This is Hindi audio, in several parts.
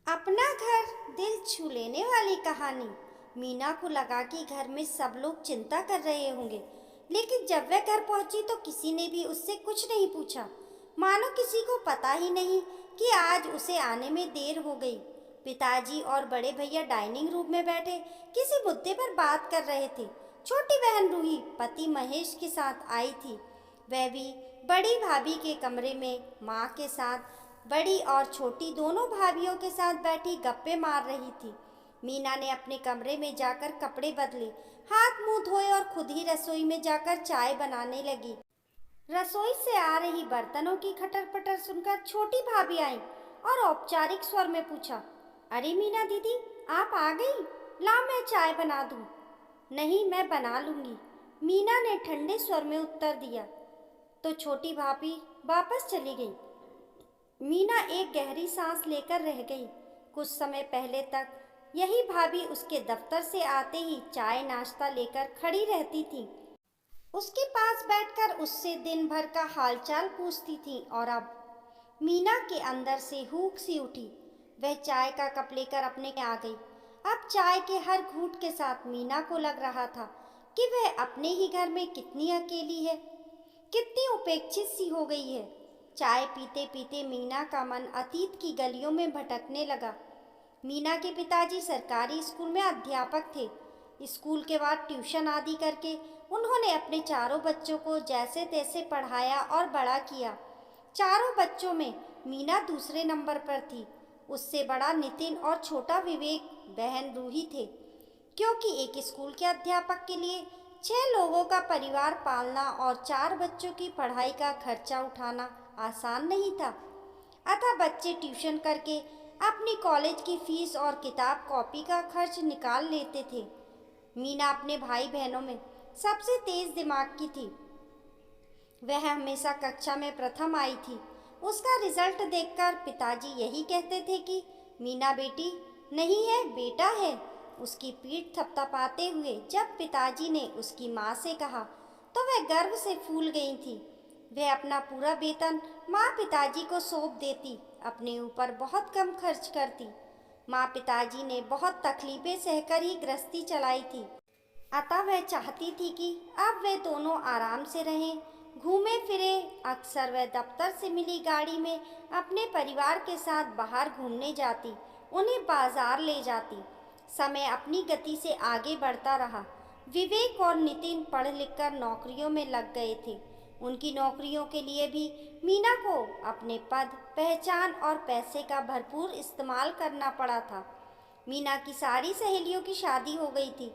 अपना घर दिल छू लेने वाली कहानी। मीना को लगा कि घर में सब लोग चिंता कर रहे होंगे, लेकिन जब वह घर पहुंची तो किसी ने भी उससे कुछ नहीं पूछा। मानो किसी को पता ही नहीं कि आज उसे आने में देर हो गई। पिताजी और बड़े भैया डाइनिंग रूम में बैठे किसी मुद्दे पर बात कर रहे थे। छोटी बहन रूही पति महेश के साथ आई थी। वह भी बड़ी भाभी के कमरे में माँ के साथ बड़ी और छोटी दोनों भाभियों के साथ बैठी गप्पे मार रही थी। मीना ने अपने कमरे में जाकर कपड़े बदले, हाथ मुंह धोए और खुद ही रसोई में जाकर चाय बनाने लगी। रसोई से आ रही बर्तनों की खटर पटर सुनकर छोटी भाभी आई और औपचारिक स्वर में पूछा, अरे मीना दीदी, आप आ गई? लाओ मैं चाय बना दूं। नहीं, मैं बना लूंगी, मीना ने ठंडे स्वर में उत्तर दिया। तो छोटी भाभी वापस चली गई। मीना एक गहरी सांस लेकर रह गई। कुछ समय पहले तक यही भाभी उसके दफ्तर से आते ही चाय नाश्ता लेकर खड़ी रहती थी। उसके पास बैठकर उससे दिन भर का हालचाल पूछती थी और अब मीना के अंदर से हूक सी उठी। वह चाय का कप लेकर अपने आ गई। अब चाय के हर घूंट के साथ मीना को लग रहा था कि वह अपने ही घर में कितनी अकेली है, कितनी उपेक्षित सी हो गई है। चाय पीते पीते मीना का मन अतीत की गलियों में भटकने लगा। मीना के पिताजी सरकारी स्कूल में अध्यापक थे। स्कूल के बाद ट्यूशन आदि करके उन्होंने अपने चारों बच्चों को जैसे तैसे पढ़ाया और बड़ा किया। चारों बच्चों में मीना दूसरे नंबर पर थी। उससे बड़ा नितिन और छोटा विवेक बहन रूही थे। क्योंकि एक स्कूल के अध्यापक के लिए 6 लोगों का परिवार पालना और 4 बच्चों की पढ़ाई का खर्चा उठाना आसान नहीं था। अतः बच्चे ट्यूशन करके अपनी कॉलेज की फीस और किताब कॉपी का खर्च निकाल लेते थे। मीना अपने भाई बहनों में सबसे तेज दिमाग की थी। वह हमेशा कक्षा में प्रथम आई थी। उसका रिजल्ट देखकर पिताजी यही कहते थे कि मीना बेटी नहीं है, बेटा है। उसकी पीठ थपथपाते हुए जब पिताजी ने उसकी माँ से कहा तो वह गर्व से फूल गई थी। वह अपना पूरा वेतन माँ पिताजी को सौंप देती, अपने ऊपर बहुत कम खर्च करती। माँ पिताजी ने बहुत तकलीफें सहकर ही गृहस्थी चलाई थी। अतः वह चाहती थी कि अब वे दोनों आराम से रहें, घूमे फिरे। अक्सर वह दफ्तर से मिली गाड़ी में अपने परिवार के साथ बाहर घूमने जाती, उन्हें बाजार ले जाती। समय अपनी गति से आगे बढ़ता रहा। विवेक और नितिन पढ़ लिखकर नौकरियों में लग गए थे। उनकी नौकरियों के लिए भी मीना को अपने पद, पहचान और पैसे का भरपूर इस्तेमाल करना पड़ा था। मीना की सारी सहेलियों की शादी हो गई थी।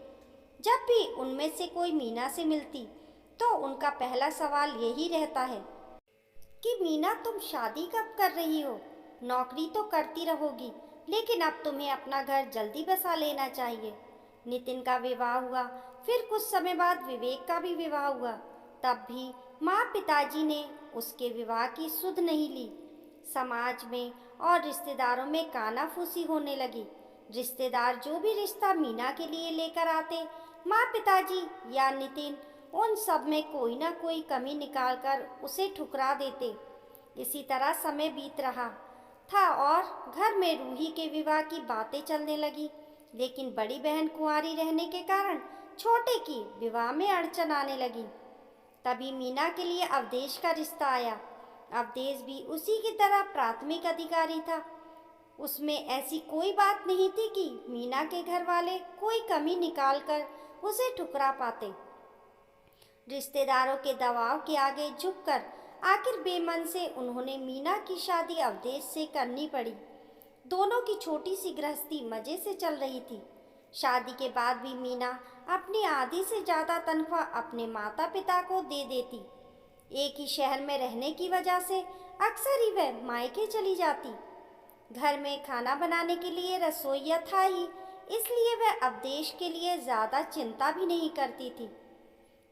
जब भी उनमें से कोई मीना से मिलती तो उनका पहला सवाल यही रहता है कि मीना, तुम शादी कब कर रही हो? नौकरी तो करती रहोगी, लेकिन अब तुम्हें अपना घर जल्दी बसा लेना चाहिए। नितिन का विवाह हुआ, फिर कुछ समय बाद विवेक का भी विवाह हुआ। तब भी माँ पिताजी ने उसके विवाह की सुध नहीं ली। समाज में और रिश्तेदारों में कानाफूसी होने लगी। रिश्तेदार जो भी रिश्ता मीना के लिए लेकर आते, माँ पिताजी या नितिन उन सब में कोई ना कोई कमी निकालकर उसे ठुकरा देते। इसी तरह समय बीत रहा था और घर में रूही के विवाह की बातें चलने लगी। लेकिन बड़ी बहन कुंवारी रहने के कारण छोटे की विवाह में अड़चन आने लगी। तभी मीना के लिए अवधेश का रिश्ता आया। अवधेश भी उसी की तरह प्राथमिक अधिकारी था। उसमें ऐसी कोई बात नहीं थी कि मीना के घर वाले कोई कमी निकालकर उसे ठुकरा पाते। रिश्तेदारों के दबाव के आगे झुककर आखिर बेमन से उन्होंने मीना की शादी अवधेश से करनी पड़ी। दोनों की छोटी सी गृहस्थी मजे से चल रही थी। शादी के बाद भी मीना अपनी आधी से ज़्यादा तनख्वाह अपने माता पिता को दे देती। एक ही शहर में रहने की वजह से अक्सर ही वह मायके चली जाती। घर में खाना बनाने के लिए रसोइया था ही, इसलिए वह अवधेश के लिए ज़्यादा चिंता भी नहीं करती थी।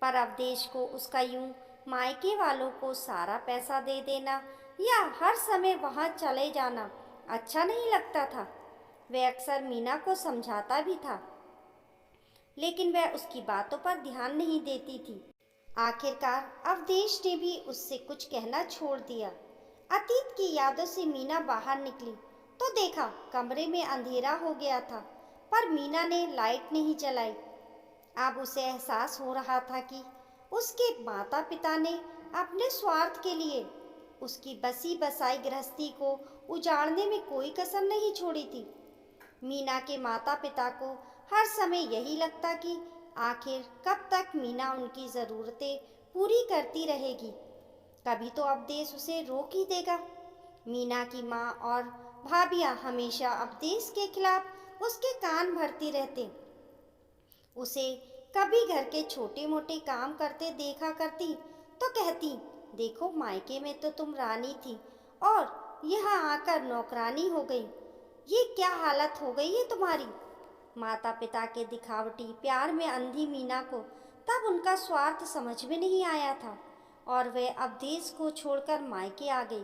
पर अवधेश को उसका यूं मायके वालों को सारा पैसा दे देना या हर समय वहाँ चले जाना अच्छा नहीं लगता था। वह अक्सर मीना को समझाता भी था, लेकिन वह उसकी बातों पर ध्यान नहीं देती थी। आखिरकार अवधेश ने भी उससे कुछ कहना छोड़ दिया। अतीत की यादों से मीना बाहर निकली। तो देखा कमरे में अंधेरा हो गया था, पर मीना ने लाइट नहीं जलाई। अब उसे एहसास हो रहा था कि उसके माता पिता ने अपने स्वार्थ के लिए उसकी बसी बसाई गृहस्थी को उजाड़ने में कोई कसर नहीं छोड़ी थी। मीना के माता पिता को हर समय यही लगता कि आखिर कब तक मीना उनकी ज़रूरतें पूरी करती रहेगी। कभी तो अवदेश उसे रोक ही देगा। मीना की माँ और भाभियाँ हमेशा अवदेश के खिलाफ उसके कान भरती रहते। उसे कभी घर के छोटे मोटे काम करते देखा करती तो कहती, देखो मायके में तो तुम रानी थी और यहाँ आकर नौकरानी हो गई। ये क्या हालत हो गई है तुम्हारी। माता पिता के दिखावटी प्यार में अंधी मीना को तब उनका स्वार्थ समझ में नहीं आया था और वह अवदेश को छोड़कर मायके आ गई।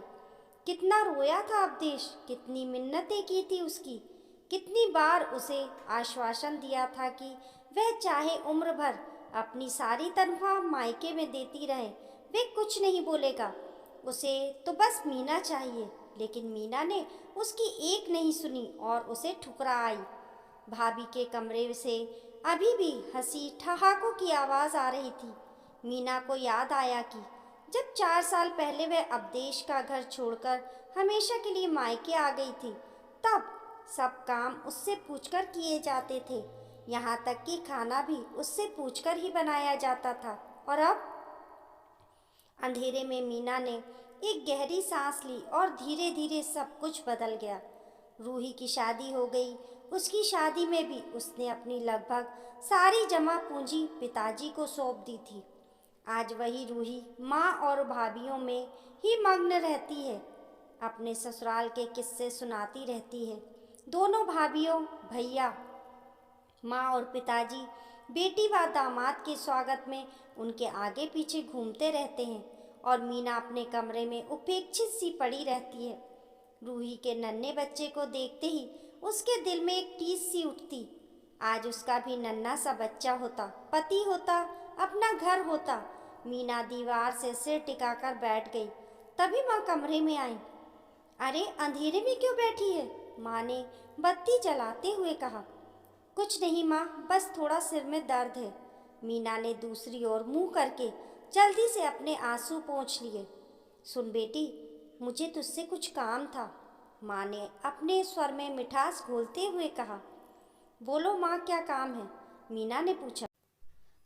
कितना रोया था अवदेश, कितनी मिन्नतें की थी उसकी, कितनी बार उसे आश्वासन दिया था कि वह चाहे उम्र भर अपनी सारी तनख्वाह मायके में देती रहे, वे कुछ नहीं बोलेगा, उसे तो बस मीना चाहिए। लेकिन मीना ने उसकी एक नहीं सुनी और उसे ठुकरा आई। भाभी के कमरे से अभी भी हंसी ठहाकों की आवाज़ आ रही थी। मीना को याद आया कि जब 4 साल पहले वह अवदेश का घर छोड़कर हमेशा के लिए मायके आ गई थी, तब सब काम उससे पूछकर किए जाते थे, यहाँ तक कि खाना भी उससे पूछकर ही बनाया जाता था। और अब अंधेरे में मीना ने एक गहरी सांस ली और धीरे धीरे सब कुछ बदल गया। रूही की शादी हो गई। उसकी शादी में भी उसने अपनी लगभग सारी जमा पूंजी पिताजी को सौंप दी थी। आज वही रूही माँ और भाभीियों में ही मग्न रहती है, अपने ससुराल के किस्से सुनाती रहती है। दोनों भाभीियों, भैया, माँ और पिताजी बेटी व दामाद के स्वागत में उनके आगे पीछे घूमते रहते हैं और मीना अपने कमरे में उपेक्षित सी पड़ी रहती है। रूही के नन्हे बच्चे को देखते ही उसके दिल में एक टीस सी उठती। आज उसका भी नन्हा सा बच्चा होता, पति होता, अपना घर होता। मीना दीवार से सिर टिकाकर बैठ गई। तभी माँ कमरे में आई। अरे अंधेरे में क्यों बैठी है? माँ ने बत्ती जलाते हुए कहा। कुछ नहीं माँ, बस थोड़ा सिर में दर्द है। मीना ने दूसरी ओर मुंह करके जल्दी से अपने आंसू पोंछ लिए। सुन बेटी, मुझे तुझसे कुछ काम था, माँ ने अपने स्वर में मिठास घोलते हुए कहा। बोलो माँ, क्या काम है? मीना ने पूछा।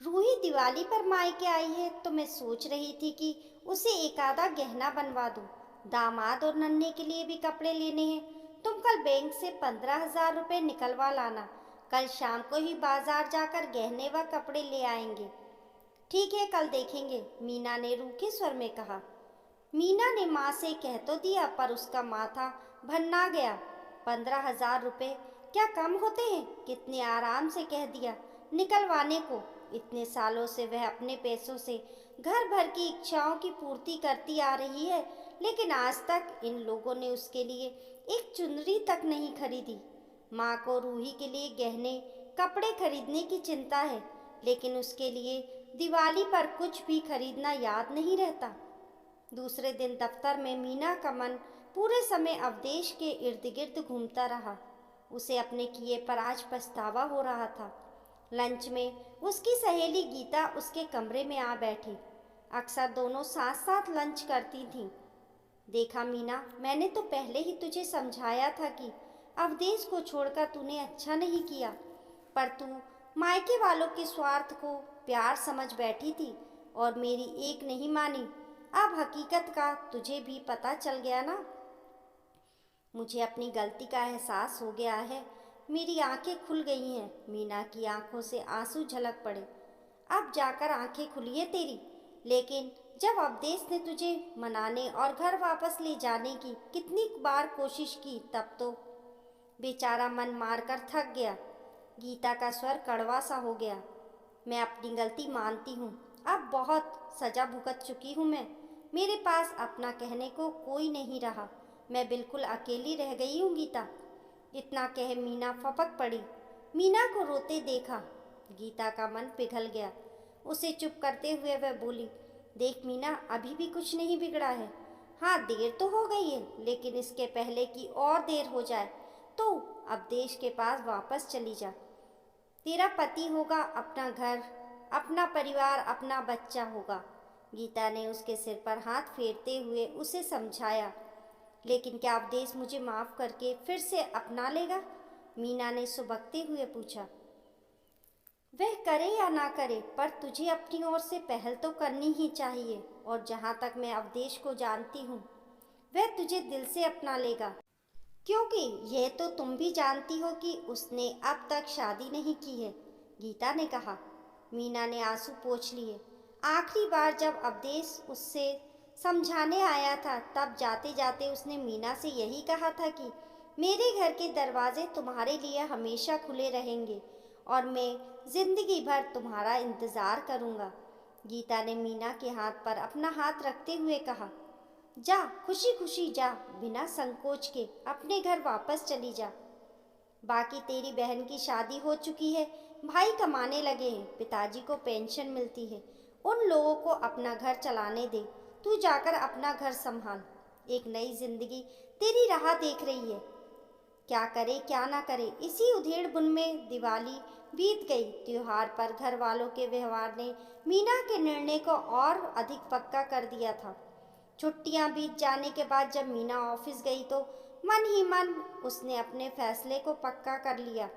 रूही दिवाली पर मायके आई है तो मैं सोच रही थी कि उसे एक आधा गहना बनवा दूं। दामाद और नन्हे के लिए भी कपड़े लेने हैं। तुम कल बैंक से 15,000 रुपये निकलवा लाना। कल शाम को ही बाजार जाकर गहने व कपड़े ले आएंगे। ठीक है, कल देखेंगे, मीना ने रूखे स्वर में कहा। मीना ने माँ से कह तो दिया, पर उसका माथा भन्ना गया। 15,000 रुपये क्या कम होते हैं? कितने आराम से कह दिया निकलवाने को। इतने सालों से वह अपने पैसों से घर भर की इच्छाओं की पूर्ति करती आ रही है, लेकिन आज तक इन लोगों ने उसके लिए एक चुनरी तक नहीं खरीदी। माँ को रूही के लिए गहने कपड़े खरीदने की चिंता है, लेकिन उसके लिए दिवाली पर कुछ भी खरीदना याद नहीं रहता। दूसरे दिन दफ्तर में मीना का मन पूरे समय अवदेश के इर्द गिर्द घूमता रहा। उसे अपने किए पर आज पछतावा हो रहा था। लंच में उसकी सहेली गीता उसके कमरे में आ बैठी। अक्सर दोनों साथ साथ लंच करती थीं। देखा मीना, मैंने तो पहले ही तुझे समझाया था कि अवदेश को छोड़कर तूने अच्छा नहीं किया, पर तू मायके वालों के स्वार्थ को प्यार समझ बैठी थी और मेरी एक नहीं मानी। अब हकीकत का तुझे भी पता चल गया ना। मुझे अपनी गलती का एहसास हो गया है। मेरी आंखें खुल गई हैं। मीना की आंखों से आंसू झलक पड़े। अब जाकर आंखें खुली है तेरी। लेकिन जब अवदेश ने तुझे मनाने और घर वापस ले जाने की कितनी बार कोशिश की, तब तो बेचारा मन मारकर थक गया। गीता का स्वर कड़वा सा हो गया। मैं अपनी गलती मानती हूँ। अब बहुत सजा भुगत चुकी हूँ मैं। मेरे पास अपना कहने को कोई नहीं रहा। मैं बिल्कुल अकेली रह गई हूँ गीता। इतना कह मीना फपक पड़ी। मीना को रोते देखा गीता का मन पिघल गया। उसे चुप करते हुए वह बोली, देख मीना, अभी भी कुछ नहीं बिगड़ा है। हाँ, देर तो हो गई है, लेकिन इसके पहले कि और देर हो जाए तो अवधेश के पास वापस चली जा। तेरा पति होगा, अपना घर, अपना परिवार, अपना बच्चा होगा। गीता ने उसके सिर पर हाथ फेरते हुए उसे समझाया। लेकिन क्या अवधेश मुझे माफ करके फिर से अपना लेगा? मीना ने सुबकते हुए पूछा। वह करे या ना करे, पर तुझे अपनी ओर से पहल तो करनी ही चाहिए। और जहाँ तक मैं अवधेश को जानती हूँ, वह तुझे दिल से अपना लेगा, क्योंकि यह तो तुम भी जानती हो कि उसने अब तक शादी नहीं की है, गीता ने कहा। मीना ने आंसू पोंछ लिए। आखिरी बार जब अवधेश उससे समझाने आया था, तब जाते जाते उसने मीना से यही कहा था कि मेरे घर के दरवाजे तुम्हारे लिए हमेशा खुले रहेंगे और मैं जिंदगी भर तुम्हारा इंतज़ार करूँगा। गीता ने मीना के हाथ पर अपना हाथ रखते हुए कहा, जा, खुशी खुशी जा, बिना संकोच के अपने घर वापस चली जा। बाकी तेरी बहन की शादी हो चुकी है, भाई कमाने लगे हैं, पिताजी को पेंशन मिलती है। उन लोगों को अपना घर चलाने दे, तू जाकर अपना घर संभाल। एक नई जिंदगी तेरी राह देख रही है। क्या करे क्या ना करे, इसी उधेड़ बुन में दिवाली बीत गई। त्योहार पर घर वालों के व्यवहार ने मीना के निर्णय को और अधिक पक्का कर दिया था। छुट्टियां बीत जाने के बाद जब मीना ऑफिस गई तो मन ही मन उसने अपने फैसले को पक्का कर लिया।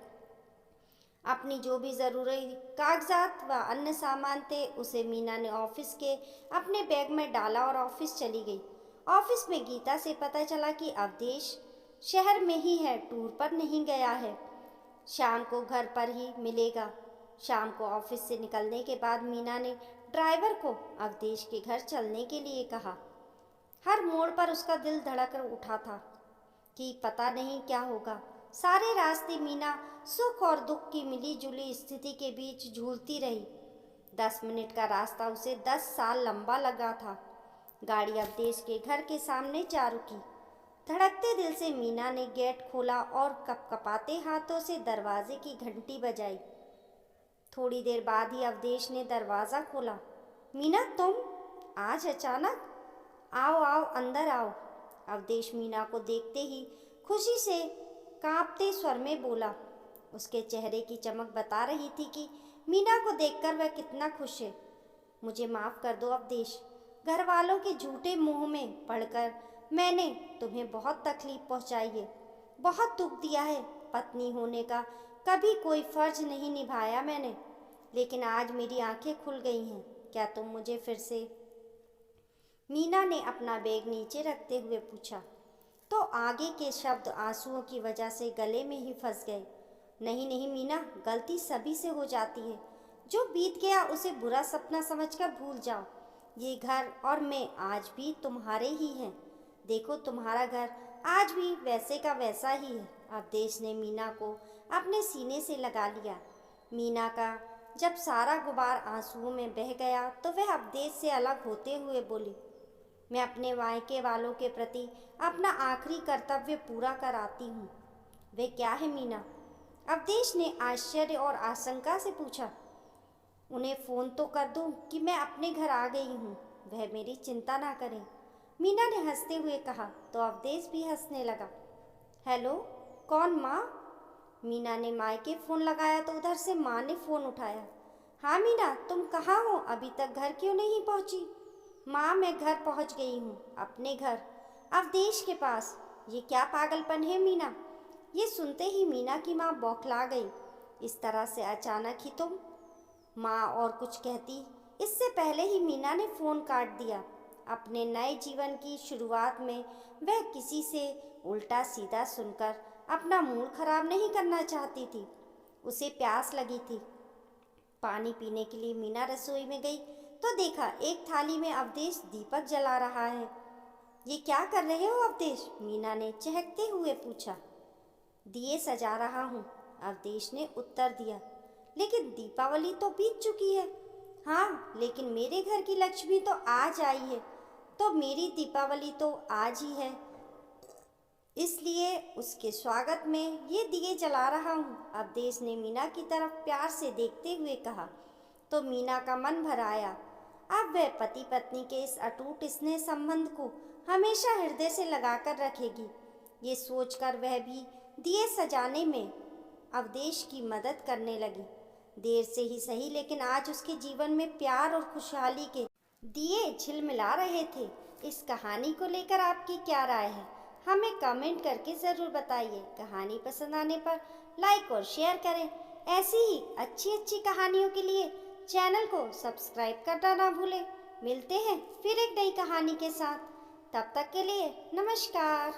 अपनी जो भी ज़रूरी कागजात व अन्य सामान थे, उसे मीना ने ऑफिस के अपने बैग में डाला और ऑफिस चली गई। ऑफिस में गीता से पता चला कि अवधेश शहर में ही है, टूर पर नहीं गया है। शाम को घर पर ही मिलेगा। शाम को ऑफिस से निकलने के बाद मीना ने ड्राइवर को अवधेश के घर चलने के लिए कहा। हर मोड़ पर उसका दिल धड़क उठा था कि पता नहीं क्या होगा। सारे रास्ते मीना सुख और दुख की मिली जुली स्थिति के बीच झूलती रही। 10 मिनट का रास्ता उसे 10 साल लंबा लगा था। गाड़ी अवधेश के घर के सामने जा रुकी। धड़कते दिल से मीना ने गेट खोला और कपकपाते हाथों से दरवाजे की घंटी बजाई। थोड़ी देर बाद ही अवधेश ने दरवाज़ा खोला। मीना, तुम आज अचानक? आओ आओ, अंदर आओ। अवधेश मीना को देखते ही खुशी से कांपते स्वर में बोला। उसके चेहरे की चमक बता रही थी कि मीना को देखकर वह कितना खुश है। मुझे माफ़ कर दो अवधेश, घर वालों के झूठे मुंह में पढ़कर मैंने तुम्हें बहुत तकलीफ पहुंचाई है, बहुत दुख दिया है। पत्नी होने का कभी कोई फर्ज नहीं निभाया मैंने, लेकिन आज मेरी आंखें खुल गई हैं। क्या तुम मुझे फिर से? मीना ने अपना बैग नीचे रखते हुए पूछा, तो आगे के शब्द आंसुओं की वजह से गले में ही फंस गए। नहीं नहीं मीना, गलती सभी से हो जाती है। जो बीत गया उसे बुरा सपना समझकर भूल जाओ। ये घर और मैं आज भी तुम्हारे ही हैं। देखो, तुम्हारा घर आज भी वैसे का वैसा ही है। अवधेश ने मीना को अपने सीने से लगा लिया। मीना का जब सारा गुबार आंसुओं में बह गया तो वह अवधेश से अलग होते हुए बोली, मैं अपने मायके वालों के प्रति अपना आखिरी कर्तव्य पूरा कर आती हूँ। वे क्या है मीना? अवधेश ने आश्चर्य और आशंका से पूछा। उन्हें फ़ोन तो कर दूँ कि मैं अपने घर आ गई हूँ, वह मेरी चिंता ना करें, मीना ने हंसते हुए कहा। तो अवधेश भी हंसने लगा। हेलो, कौन? माँ? मीना ने मायके फ़ोन लगाया तो उधर से माँ ने फ़ोन उठाया। हाँ मीना, तुम कहाँ हो? अभी तक घर क्यों नहीं पहुँची? माँ, मैं घर पहुँच गई हूँ, अपने घर, अवधेश के पास। ये क्या पागलपन है मीना? ये सुनते ही मीना की माँ बौखला गई। इस तरह से अचानक ही तुम? माँ और कुछ कहती, इससे पहले ही मीना ने फ़ोन काट दिया। अपने नए जीवन की शुरुआत में वह किसी से उल्टा सीधा सुनकर अपना मूड खराब नहीं करना चाहती थी। उसे प्यास लगी थी। पानी पीने के लिए मीना रसोई में गई तो देखा एक थाली में अवधेश दीपक जला रहा है। ये क्या कर रहे हो अवधेश? मीना ने चहकते हुए पूछा। दिए सजा रहा हूँ, अवधेश ने उत्तर दिया। लेकिन दीपावली तो बीत चुकी है। हाँ, लेकिन मेरे घर की लक्ष्मी तो आज आई है, तो मेरी दीपावली तो आज ही है, इसलिए उसके स्वागत में ये दिए जला रहा हूँ, अवधेश ने मीना की तरफ प्यार से देखते हुए कहा। तो मीना का मन भर आया। अब वह पति पत्नी के इस अटूट स्नेह संबंध को हमेशा हृदय से लगाकर रखेगी। ये सोचकर वह भी दिए सजाने में अवधेश की मदद करने लगी। देर से ही सही, लेकिन आज उसके जीवन में प्यार और खुशहाली के दिए झिलमिला रहे थे। इस कहानी को लेकर आपकी क्या राय है, हमें कमेंट करके ज़रूर बताइए। कहानी पसंद आने पर लाइक और शेयर करें। ऐसी ही अच्छी अच्छी कहानियों के लिए चैनल को सब्सक्राइब करना ना भूलें। मिलते हैं फिर एक नई कहानी के साथ। तब तक के लिए नमस्कार।